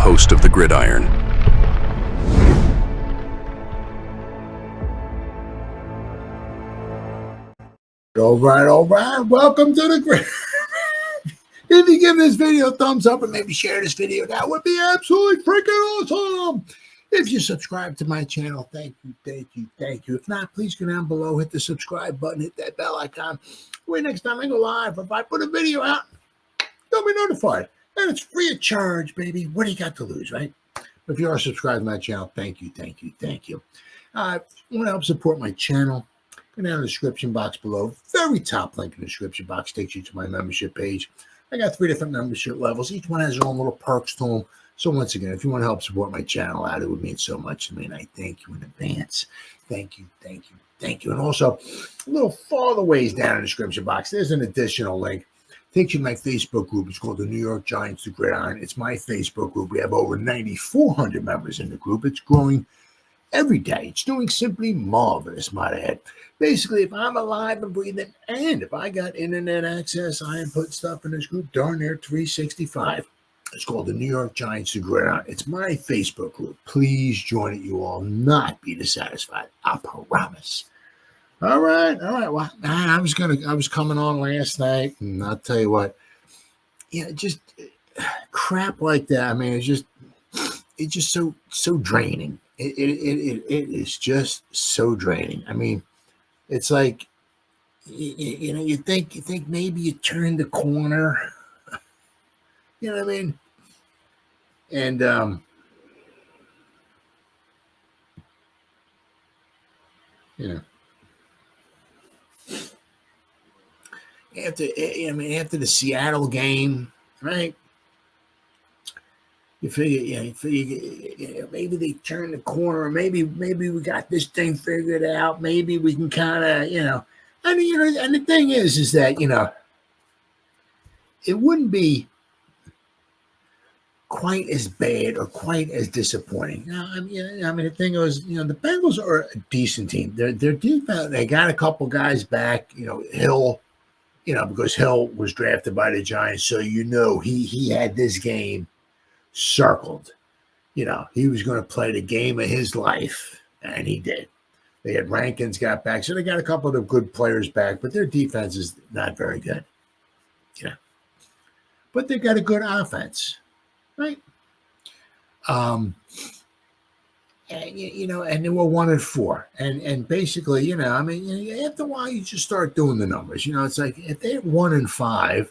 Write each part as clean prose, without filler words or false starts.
host of the Gridiron. All right. Welcome to the Gridiron. If you give this video a thumbs up and maybe share this video, that would be absolutely freaking awesome. If you subscribe to my channel, thank you. If not, please go down below, hit the subscribe button, hit that bell icon. Wait, next time I go live, if I put a video out, you'll be notified. And it's free of charge, baby. What do you got to lose, right? If you are subscribed to my channel, thank you. If you want to help support my channel, go down in the description box below. Very top link in the description box takes you to my membership page. I got 3 different membership levels. Each one has their own little perks to them. So once again, if you want to help support my channel out, it would mean so much to me. And I thank you in advance. Thank you. And also, a little farther ways down in the description box, there's an additional link. Takes you to my Facebook group. It's called the New York Giants, the Gridiron. It's my Facebook group. We have over 9,400 members in the group. It's growing every day. It's doing simply marvelous, might I add. Basically, if I'm alive and breathing, and if I got internet access, I am putting stuff in this group darn near 365. It's called the New York Giants, the Gridiron. It's my Facebook group. Please join it. You will not be dissatisfied. I promise. All right. Well, I was coming on last night, and I'll tell you what. Yeah, just crap like that. I mean, it's just so draining. It is just so draining. I mean, it's like you think maybe you turned the corner. You know what I mean? And after the Seattle game, right? You figure maybe they turned the corner, or maybe we got this thing figured out. Maybe we can kind of, and the thing is that, it wouldn't be quite as bad or quite as disappointing. The thing is, the Bengals are a decent team. Their defense, they got a couple guys back, Hill, because Hill was drafted by the Giants. So, he had this game circled. He was going to play the game of his life, and he did. They had Rankins got back, so they got a couple of the good players back, but their defense is not very good. But they got a good offense, right? And they were 1-4, and basically, after a while, you just start doing the numbers. It's like if they're 1-5.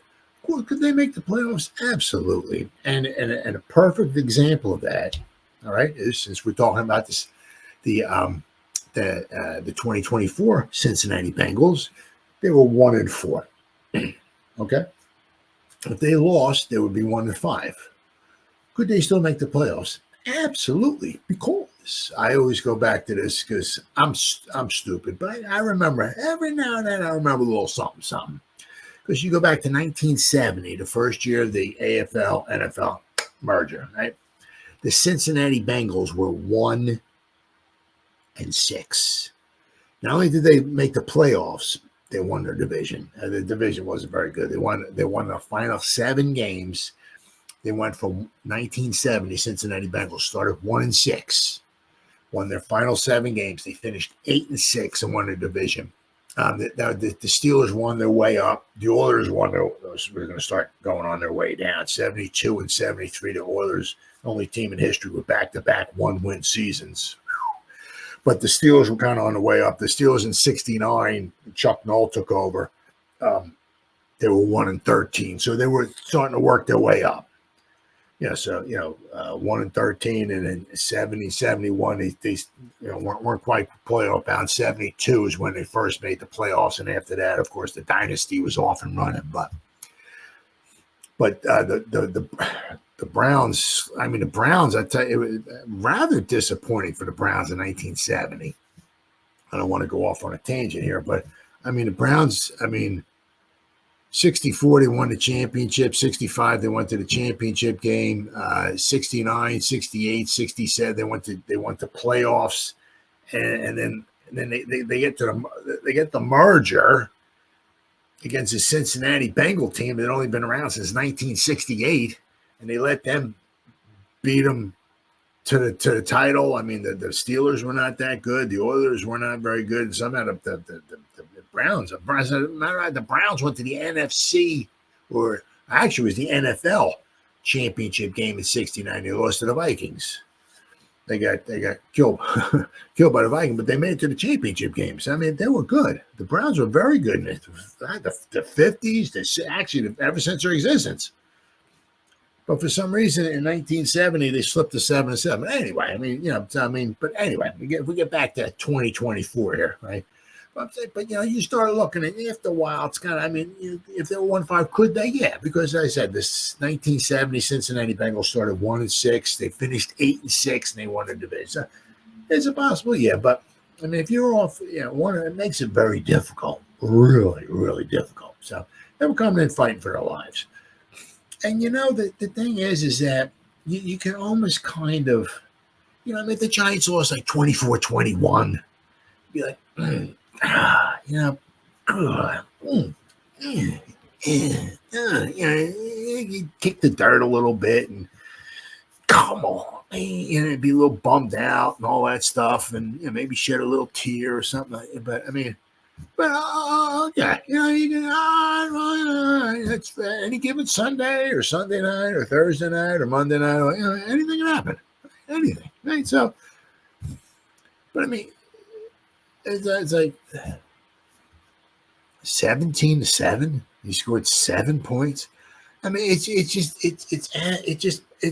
Could they make the playoffs? Absolutely. And a perfect example of that, all right, is since we're talking about this, the 2024 Cincinnati Bengals, they were 1-4. Okay. If they lost, they would be 1-5. Could they still make the playoffs? Absolutely. Because I always go back to this because I'm stupid, but I remember every now and then I remember a little something. Because you go back to 1970, the first year of the AFL-NFL merger, right? The Cincinnati Bengals were 1-6. Not only did they make the playoffs, they won their division. The division wasn't very good. They won the final 7 games. They went from 1970. Cincinnati Bengals started 1-6, won their final 7 games. They finished 8-6 and won the division. The Steelers won their way up. The Oilers were going to start going on their way down. 72 and 73. The Oilers, only team in history with back-to-back 1-win seasons. But the Steelers were kind of on the way up. The Steelers in 69, Chuck Noll took over. They were 1-13, so they were starting to work their way up. 1-13, and then 70, 71, they weren't quite playoff bound. 72 is when they first made the playoffs, and after that, of course, the dynasty was off and running. But the Browns, I tell you, it was rather disappointing for the Browns in 1970. I don't want to go off on a tangent here, but the Browns, 64, they won the championship. 65, they went to the championship game. 69, 68, 67, they went to playoffs, and then they get the merger against the Cincinnati Bengal team that had only been around since 1968, and they let them beat them to the title. I mean, the Steelers were not that good. The Oilers were not very good. And somehow the Browns, the Browns went to the NFC, or actually it was the NFL championship game in '69. They lost to the Vikings. They got killed killed by the Vikings, but they made it to the championship games. I mean, they were good. The Browns were very good in it. The 50s, actually ever since their existence. But for some reason, in 1970, they slipped to 7-7. Anyway, I mean, but anyway, we get back to 2024 here, right? But you start looking at after a while, it's kind of, I mean, if they were 1-5, could they? Yeah, because as I said, this 1970 Cincinnati Bengals started 1-6, they finished 8-6, and they won the division. So, is it possible? Yeah, but I mean, if you're off, it makes it very difficult, really, really difficult. So they were coming in fighting for their lives. And the thing is that you can almost kind of, I mean, if the Giants lost like 24-21, be like, you kick the dirt a little bit and come on, man, be a little bummed out and all that stuff, and maybe shed a little tear or something like that. But I mean, yeah, you can, it's any given Sunday or Sunday night or Thursday night or Monday night, or, anything can happen, anything, right? So, but I mean, it's like 17-7. He scored 7 points. I mean, it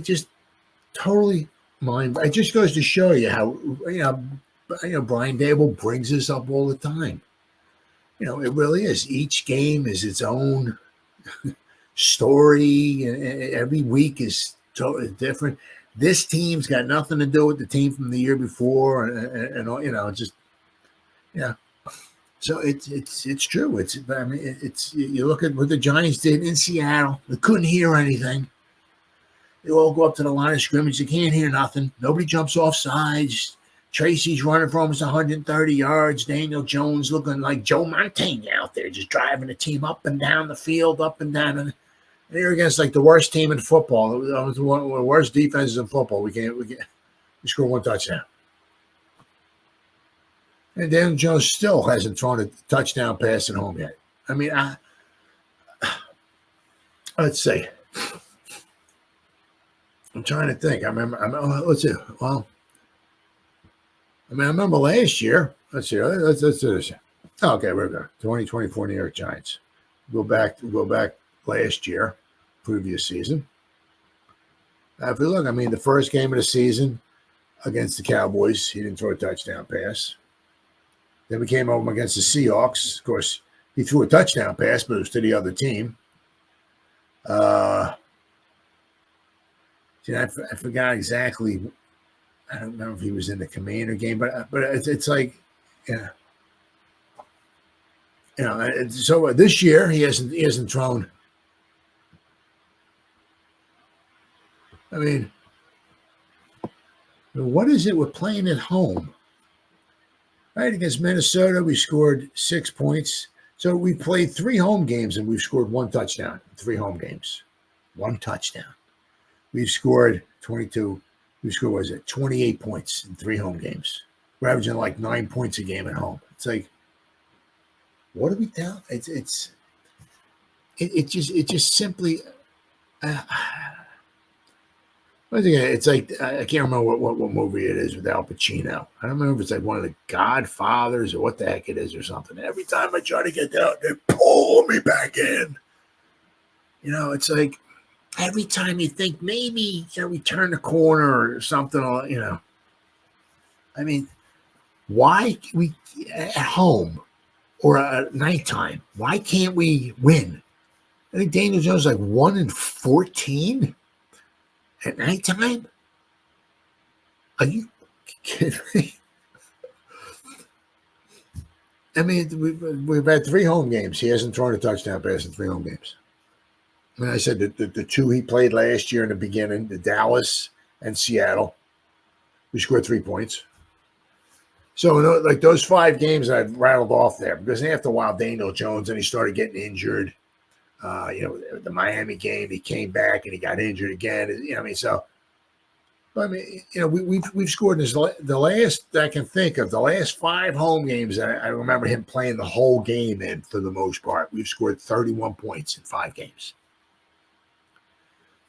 just totally mind. It just goes to show you how Brian Dable brings this up all the time. It really is. Each game is its own story, and every week is totally different. This team's got nothing to do with the team from the year before, and just. Yeah, so it's true. You look at what the Giants did in Seattle. They couldn't hear anything. They all go up to the line of scrimmage. They can't hear nothing. Nobody jumps off sides. Tracy's running for almost 130 yards. Daniel Jones looking like Joe Montana out there, just driving the team up and down the field, up and down. And they're against like the worst team in football. It was one of the worst defenses in football. We scored 1 touchdown. And Daniel Jones still hasn't thrown a touchdown pass at home yet. I mean, let's see. I'm trying to think. Let's see. Well, I remember last year. Let's see. Let's do this. Okay, we're good. 2024 New York Giants. Go back last year, previous season. If you look, I mean, the first game of the season against the Cowboys, he didn't throw a touchdown pass. Then we came home against the Seahawks. Of course, he threw a touchdown pass, but it was to the other team. I forgot exactly. I don't remember if he was in the Commander game, but it's like, so this year he hasn't thrown. I mean, what is it with playing at home? Right, against Minnesota, we scored 6 points. So we played 3 home games and we've scored 1 touchdown. 3 home games, 1 touchdown. We've scored 22. We scored 28 points in 3 home games. We're averaging like 9 points a game at home. It's like, what are we down? It just simply. It's like I can't remember what movie it is with Al Pacino. I don't remember if it's like one of the Godfathers or what the heck it is or something. Every time I try to get down, they pull me back in. It's like every time you think maybe we turn the corner or something. I mean, why we at home or at nighttime? Why can't we win? I think Daniel Jones is like 1-14. At nighttime? Are you kidding me? I mean, we've had 3 home games. He hasn't thrown a touchdown pass in 3 home games. I mean, I said the 2 he played last year in the beginning, the Dallas and Seattle, we scored 3 points. So, like those 5 games I've rattled off there, because after a while, Daniel Jones, and he started getting injured. The Miami game, he came back and he got injured again. So I mean, we've scored the last I can think of, the last 5 home games that I remember him playing the whole game in for the most part. We've scored 31 points in 5 games.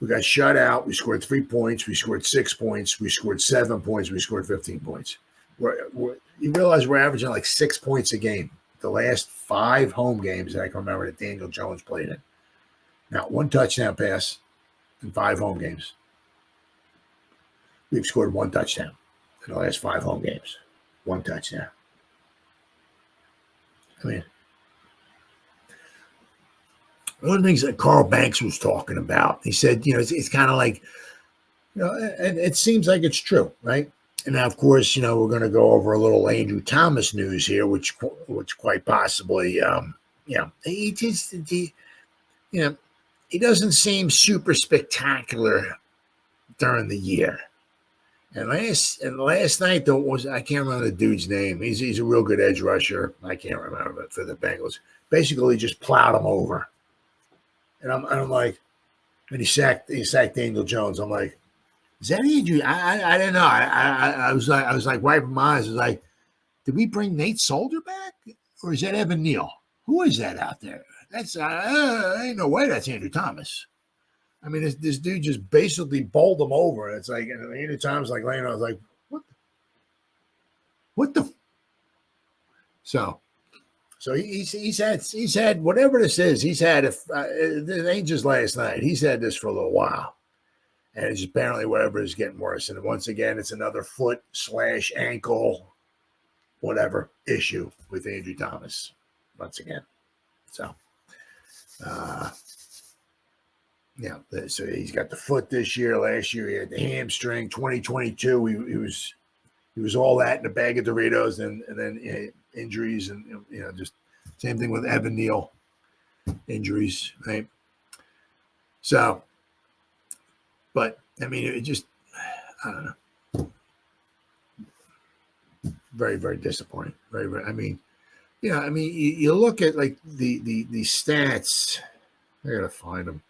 We got shut out. We scored 3 points. We scored 6 points. We scored 7 points. We scored 15 points. You realize we're averaging like 6 points a game. The last 5 home games that I can remember that Daniel Jones played in. Not 1 touchdown pass in 5 home games. We've scored 1 touchdown in the last 5 home games. 1 touchdown. I mean, one of the things that Carl Banks was talking about, he said, it's kind of like, and it seems like it's true, right? And now, of course, we're going to go over a little Andrew Thomas news here, which quite possibly, he doesn't seem super spectacular during the year. And last night, though, I can't remember the dude's name. He's a real good edge rusher. I can't remember it for the Bengals. Basically, just plowed him over. And I'm like, when he sacked Daniel Jones, I'm like, is that Andrew? I didn't know. I was like wiping my eyes. I was like, did we bring Nate Solder back, or is that Evan Neal? Who is that out there? That's ain't no way that's Andrew Thomas. I mean, this dude just basically bowled him over. And it's like, and Andrew Thomas like laying on. I was like, what the? So he's had whatever this is. He's had it ain't just last night. He's had this for a little while, and it's apparently whatever is getting worse. And once again, it's another foot/ankle, whatever issue with Andrew Thomas once again. So, so he's got the foot this year. Last year he had the hamstring. 2022 he was all that in a bag of Doritos, and then injuries, and just same thing with Evan Neal, injuries, right? So, but I mean, it just, I don't know, very, very disappointing. Very, very. I mean, you look at like the stats. I gotta find them.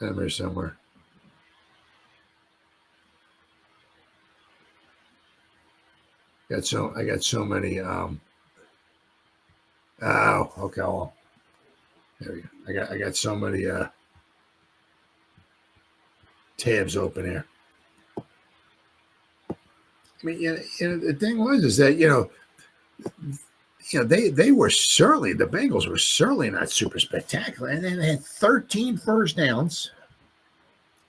I'm here somewhere. I got so many. Oh, okay. Well, there we go. I got so many tabs open here. I mean, the thing is that they were certainly, the Bengals were certainly not super spectacular, and then they had 13 first downs.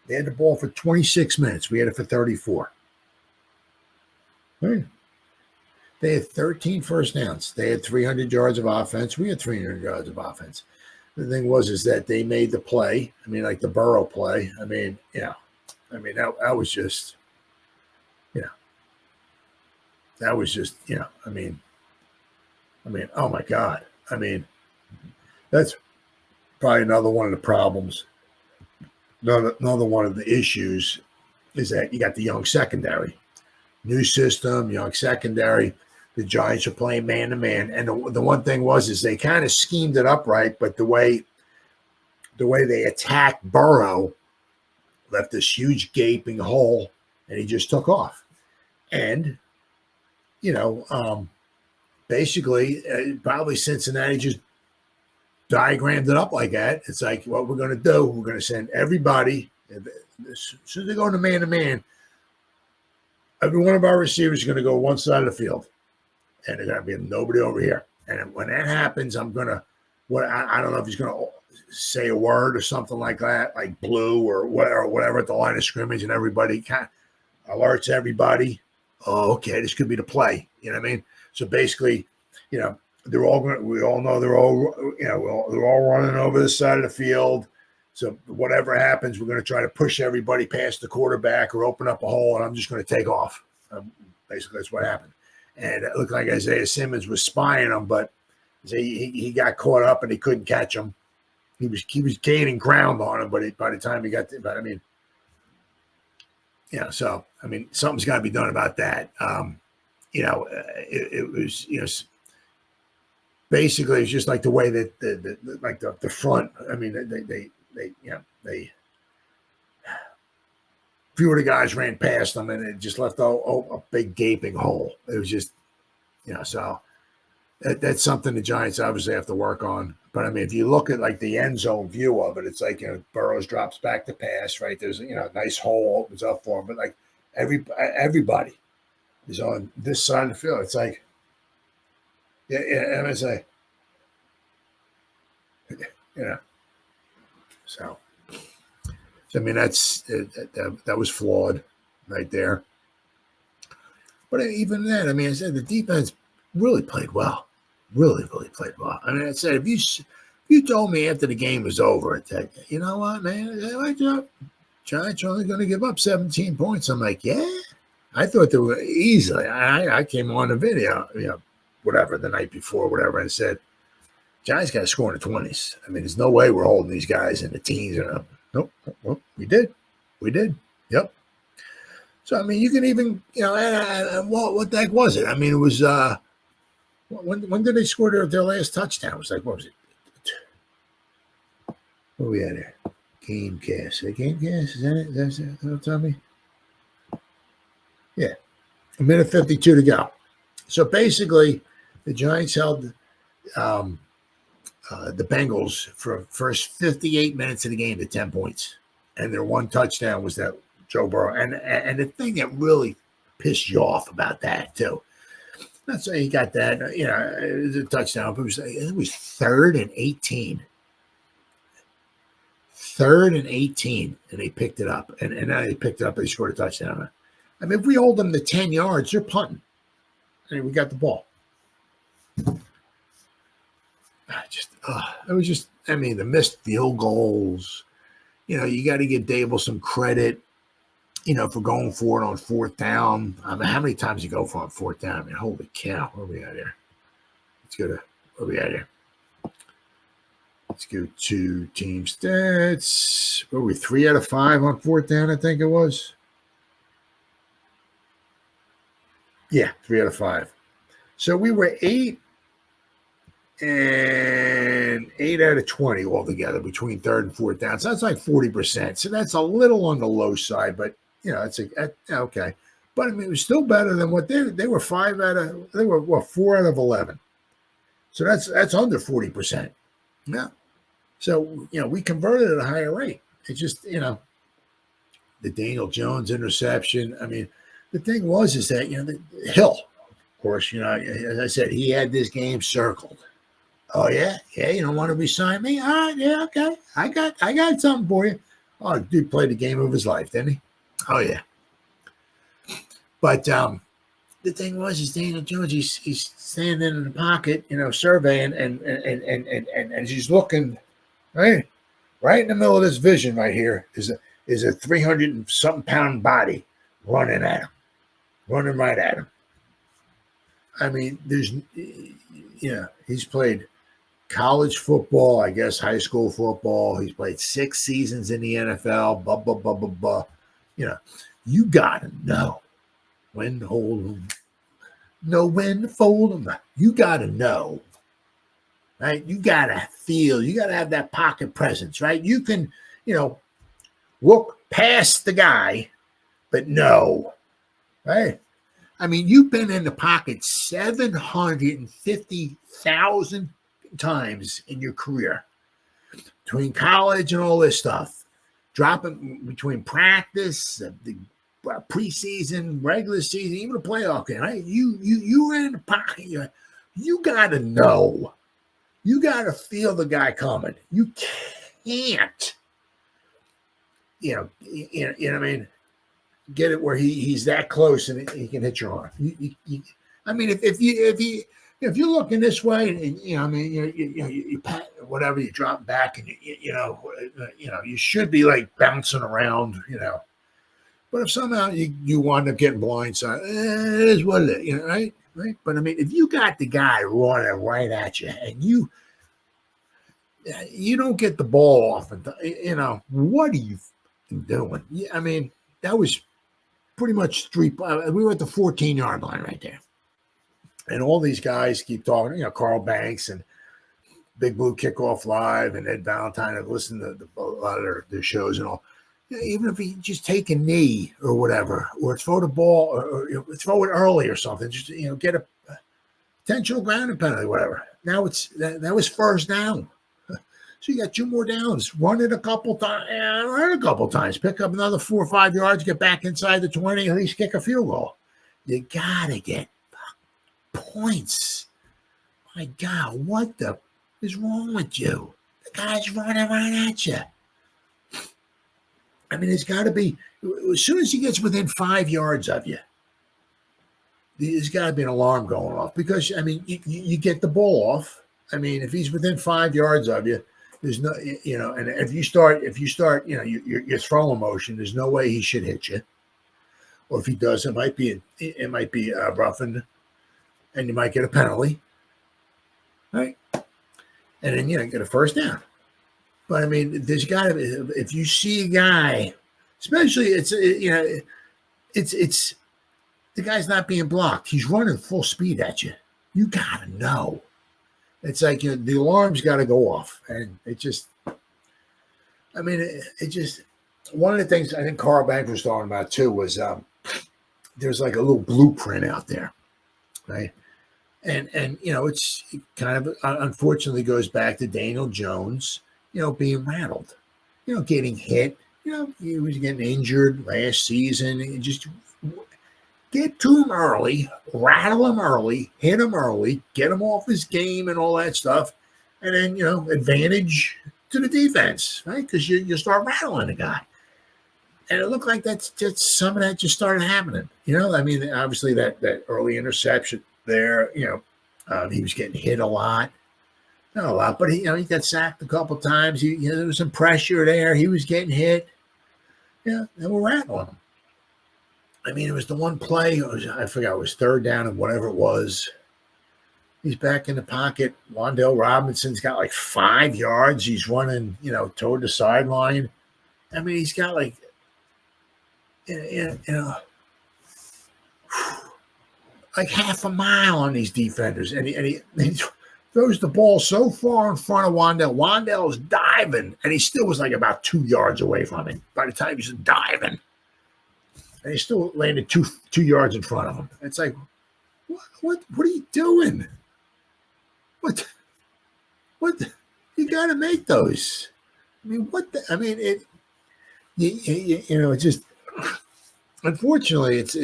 They had the ball for 26 minutes. We had it for 34. Right. They had 13 first downs. They had 300 yards of offense. We had 300 yards of offense. The thing is that they made the play. I mean, like the Burrow play. I mean, that was just, that was just, I mean, oh my God. I mean, that's probably another one of the problems. Another one of the issues is that you got the young secondary. New system, young secondary. The Giants are playing man-to-man. And the one thing is they kind of schemed it up right, but the way they attacked Burrow left this huge gaping hole, and he just took off. And, basically, probably Cincinnati just diagrammed it up like that. It's like, what we're going to do, we're going to send everybody, as soon as they go into man-to-man, every one of our receivers is going to go one side of the field, and there's going to be nobody over here. And when that happens, I'm going to, I don't know if he's going to say a word or something like that, like blue or whatever at the line of scrimmage, and everybody kind of alerts everybody. Oh, okay, this could be the play. You know what I mean? So basically, they're all going. We all know they're all, they're all running over the side of the field. So whatever happens, we're going to try to push everybody past the quarterback or open up a hole, and I'm just going to take off. Basically, that's what happened. And it looked like Isaiah Simmons was spying him, but he got caught up and he couldn't catch him. He was gaining ground on him, but by the time he got to, but I mean, so I mean, something's got to be done about that. It was basically it's just like the way that the front. I mean, they a few of the guys ran past them, and it just left a big gaping hole. It was just, so that's something the Giants obviously have to work on. But I mean, if you look at like the end zone view of it, it's like, Burrows drops back to pass, right? There's a nice hole opens up for him, but like everybody is on this side of the field. It's like, and I say, so I mean, that was flawed right there. But even then, I mean, I said the defense really played well. Really, really played well. I mean, I said, if you told me after the game was over, that, you know what, man, Giants are only going to give up 17 points. I'm like, yeah. I thought they were easily. I came on the video, whatever, the night before, whatever, and said, Giants got to score in the 20s. I mean, there's no way we're holding these guys in the teens. Nope. Well, we did. Yep. So, I mean, you can even, what the heck was it? I mean, it was, when did they score their last touchdown? It was like, what was it? What we had there? Gamecast. Gamecast? Is that it? That's it? That'll tell me? Yeah. 1:52 to go. So basically, the Giants held the Bengals for first 58 minutes of the game to 10 points. And their one touchdown was that Joe Burrow. And the thing that really pissed you off about that, too, not saying he got that, it was a touchdown, but it was 3rd and 18. 3rd and 18, and they picked it up. And now they picked it up, they scored a touchdown. I mean, if we hold them to 10 yards, they're punting. I mean, we got the ball. It was just, I mean, the missed field goals. You got to give Dable some credit, for going for it on 4th down. I mean, how many times you go for it on 4th down? I mean, holy cow, where are we at here? Where are we at here? Let's go to team stats. What were we, 3 out of 5 on 4th down, I think it was? Yeah, 3 out of 5. So we were 8 out of 20 altogether between 3rd and 4th down. So that's like 40%. So that's a little on the low side, but it's okay. But I mean, it was still better than what they were 4 out of 11. So that's under 40%. Yeah. So, we converted at a higher rate. It's just, the Daniel Jones interception. I mean, the thing is that, the Hill, of course, as I said, he had this game circled. Oh, yeah? Yeah, you don't want to re-sign me? All right, yeah, okay. I got something for you. Oh, dude played the game of his life, didn't he? Oh, yeah. But the thing is Daniel Jones, he's standing in the pocket, surveying, and he's looking, right in the middle of this vision right here is a 300 and something pound body running right at him. I mean, he's played college football, I guess high school football. He's played 6 seasons in the NFL, blah, blah, blah, blah, blah. You got to know when to hold them, know when to fold them. You got to know, right? You got to feel, you got to have that pocket presence, right? You can, look past the guy, but no, right? I mean, you've been in the pocket 750,000 times in your career, between college and all this stuff, dropping between practice, the preseason, regular season, even a playoff game, right? You were in the pocket. You got to know. You got to feel the guy coming. You can't, what I mean, get it where he's that close and he can hit your arm. I mean, if you're looking this way and you pat whatever, you drop back and you should be like bouncing around, But if somehow you wind up getting blindsided, it is what it is, right? But I mean, if you got the guy running right at you and you don't get the ball off, and what are you doing? I mean, that was pretty much we were at the 14-yard line right there. And all these guys keep talking, Carl Banks and Big Blue Kickoff Live and Ed Valentine. I've listened to a lot of their shows and all. Even if he just take a knee or whatever, or throw the ball or throw it early or something, just get a potential grounding penalty, whatever. Now that was first down. So you got 2 more downs. Run it a couple times. Pick up another 4 or 5 yards. Get back inside the 20. At least kick a field goal. You gotta get points. My God, what the is wrong with you? The guy's running right at you. I mean, it's got to be as soon as he gets within 5 yards of you. There's got to be an alarm going off because I mean, you get the ball off. I mean, if he's within 5 yards of you. There's no, and if you start, your throwing motion, there's no way he should hit you. Or if he does, it might be roughing, and you might get a penalty, right? And then get a first down. But I mean, there's got to be. If you see a guy, especially it's the guy's not being blocked. He's running full speed at you. You gotta know. It's like the alarm's got to go off, and it just. I mean, it just one of the things I think Carl Banks was talking about too was there's like a little blueprint out there, right? And it's kind of unfortunately goes back to Daniel Jones, being rattled, getting hit, he was getting injured last season, and just. Get to him early, rattle him early, hit him early, get him off his game and all that stuff. And then, advantage to the defense, right? Because you start rattling the guy. And it looked like that's just some of that just started happening. I mean, obviously that early interception there, he was getting hit a lot. Not a lot, but he got sacked a couple times. There was some pressure there. He was getting hit. And we're rattling him. I mean, it was the one play, I forgot, it was third down and whatever it was. He's back in the pocket. Wan'Dale Robinson's got like 5 yards. He's running, toward the sideline. I mean, he's got like, like half a mile on these defenders. And he throws the ball so far in front of Wan'Dale. Wan'Dale is diving, and he still was like about 2 yards away from him by the time he's diving. And he still landed two yards in front of him. It's like, what are you doing? What? You got to make those. I mean, it's just, unfortunately, it's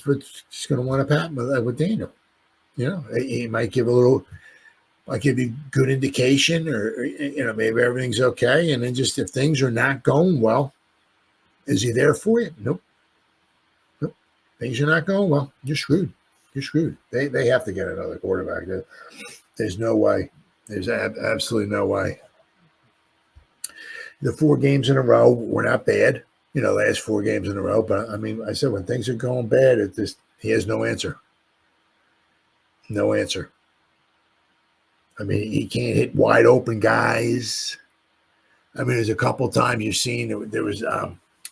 what's just going to wind up happening with Daniel. He might give you good indication, or maybe everything's okay, and then just if things are not going well, is he there for you? Nope. Things are not going well. You're screwed. They have to get another quarterback. There's no way. There's absolutely no way. The 4 games in a row were not bad. Last 4 games in a row. But I mean, I said when things are going bad, he has no answer. No answer. I mean, he can't hit wide open guys. I mean, there's a couple times you've seen there was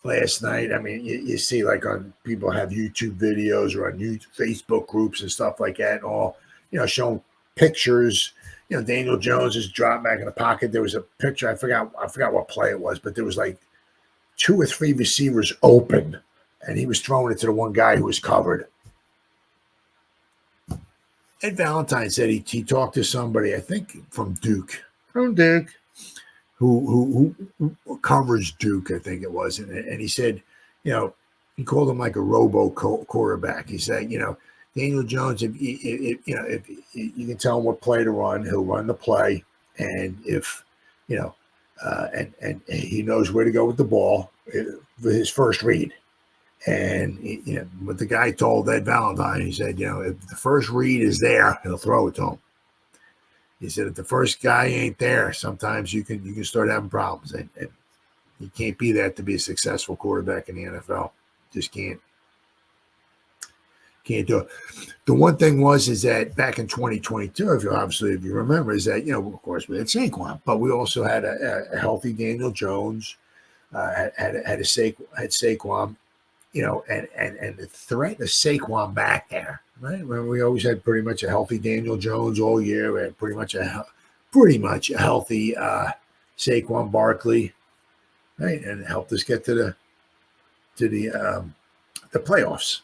last night. I mean, you see like on people have YouTube videos or on Facebook groups and stuff like that, and all showing pictures. Daniel Jones is dropped back in the pocket. There was a picture. I forgot what play it was, but there was like 2 or 3 receivers open, and he was throwing it to the one guy who was covered. Ed Valentine said he talked to somebody, I think from Duke, who covers Duke, I think it was, and he said, he called him like a robo quarterback. He said, Daniel Jones, if you can tell him what play to run, he'll run the play, and if and he knows where to go with the ball for his first read. And what the guy told Ed Valentine, he said, if the first read is there, he'll throw it to him. He said, if the first guy ain't there, sometimes you can start having problems, and you can't be that to be a successful quarterback in the NFL. Just can't do it. The one thing is that back in 2022, if you remember, is that of course we had Saquon, but we also had a healthy Daniel Jones, had Saquon, and the threat of Saquon back there, right? When we always had pretty much a healthy Daniel Jones all year, we had pretty much a healthy Saquon Barkley, right? And it helped us get to the playoffs.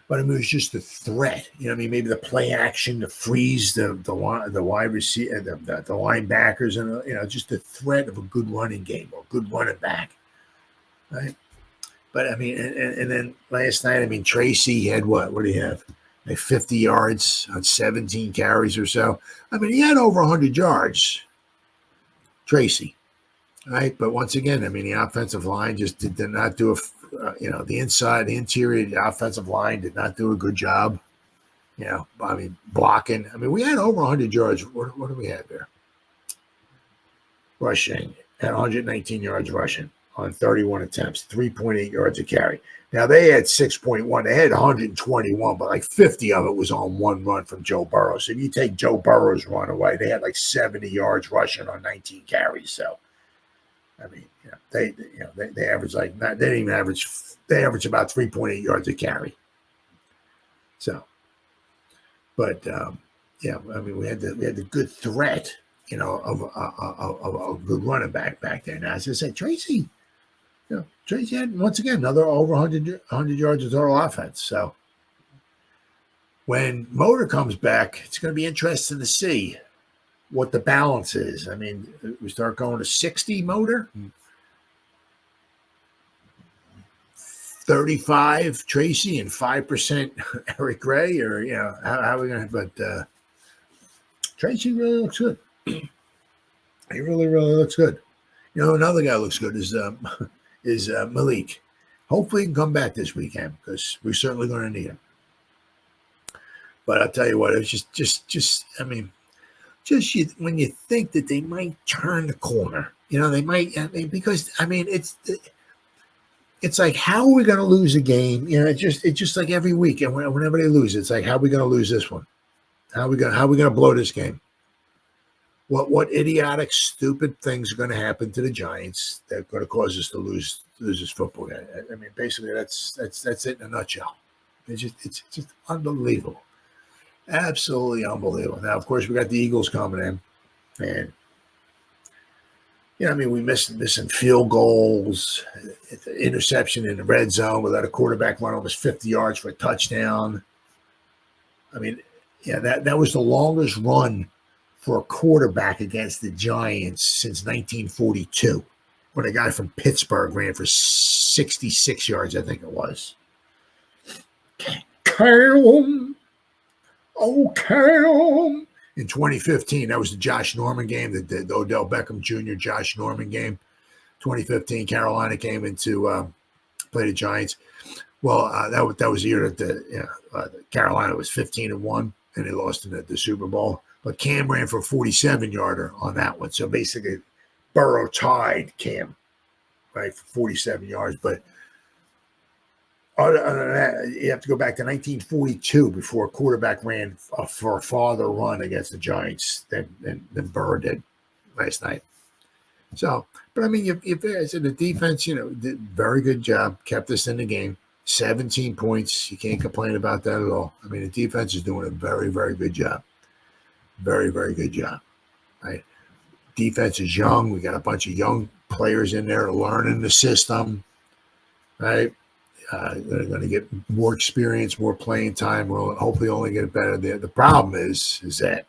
But I mean, it was just the threat. Maybe the play action, the freeze, the wide receiver, the linebackers, and just the threat of a good running game or good running back, right? But I mean, and then last night, I mean, Tracy had what? What do you have? Like 50 yards on 17 carries or so. I mean, he had over 100 yards, Tracy, right? But once again, I mean, the offensive line just did not do the interior, the offensive line did not do a good job. I mean, blocking. I mean, we had over 100 yards. What do we have there? Rushing. Had 119 yards rushing on 31 attempts, 3.8 yards a carry. Now, they had 6.1. They had 121, but like 50 of it was on one run from Joe Burrow. So if you take Joe Burrow's run away, they had like 70 yards rushing on 19 carries. So, I mean, they average they didn't even average. They average about 3.8 yards a carry. So, but I mean, we had the good threat, of a good running back there. Now, as I said, Tracy had once again another over 100 yards of total offense. So, when Motor comes back, it's going to be interesting to see what the balance is. I mean, we start going to 60 Motor, 35 Tracy, and 5% Eric Gray, or how are we going to? But Tracy really looks good. He really looks good. Another guy looks good is Malik. Hopefully, he can come back this weekend because we're certainly going to need him. But I'll tell you what, it's just I mean. When you think that they might turn the corner, they might. I mean, because I mean, it's like, how are we going to lose a game? It's just like every week, and whenever they lose, it's like, how are we going to lose this one? How are we going to blow this game? What idiotic, stupid things are going to happen to the Giants that are going to cause us to lose this football game? I mean, basically, that's it in a nutshell. It's just unbelievable. Absolutely unbelievable. Now, of course, we got the Eagles coming in, and I mean, we missing field goals, interception in the red zone. We let a quarterback run almost 50 yards for a touchdown. I mean, that was the longest run for a quarterback against the Giants since 1942, when a guy from Pittsburgh ran for 66 yards, I think it was. In 2015, that was the Josh Norman game, the Odell Beckham Jr. Josh Norman game. 2015, Carolina came into play the Giants. Well, that was the year that Carolina was 15-1, and they lost in the Super Bowl. But Cam ran for a 47-yarder on that one. So basically, Burrow tied Cam, right, for 47 yards. But other than that, you have to go back to 1942 before a quarterback ran for a farther run against the Giants than Burrow did last night. So, but I mean, the defense, did a very good job, kept us in the game. 17 points. You can't complain about that at all. I mean, the defense is doing a very, very good job. Very, very good job. Right? Defense is young. We got a bunch of young players in there learning the system. Right? They're going to get more experience, more playing time. We'll hopefully only get better there. The problem is that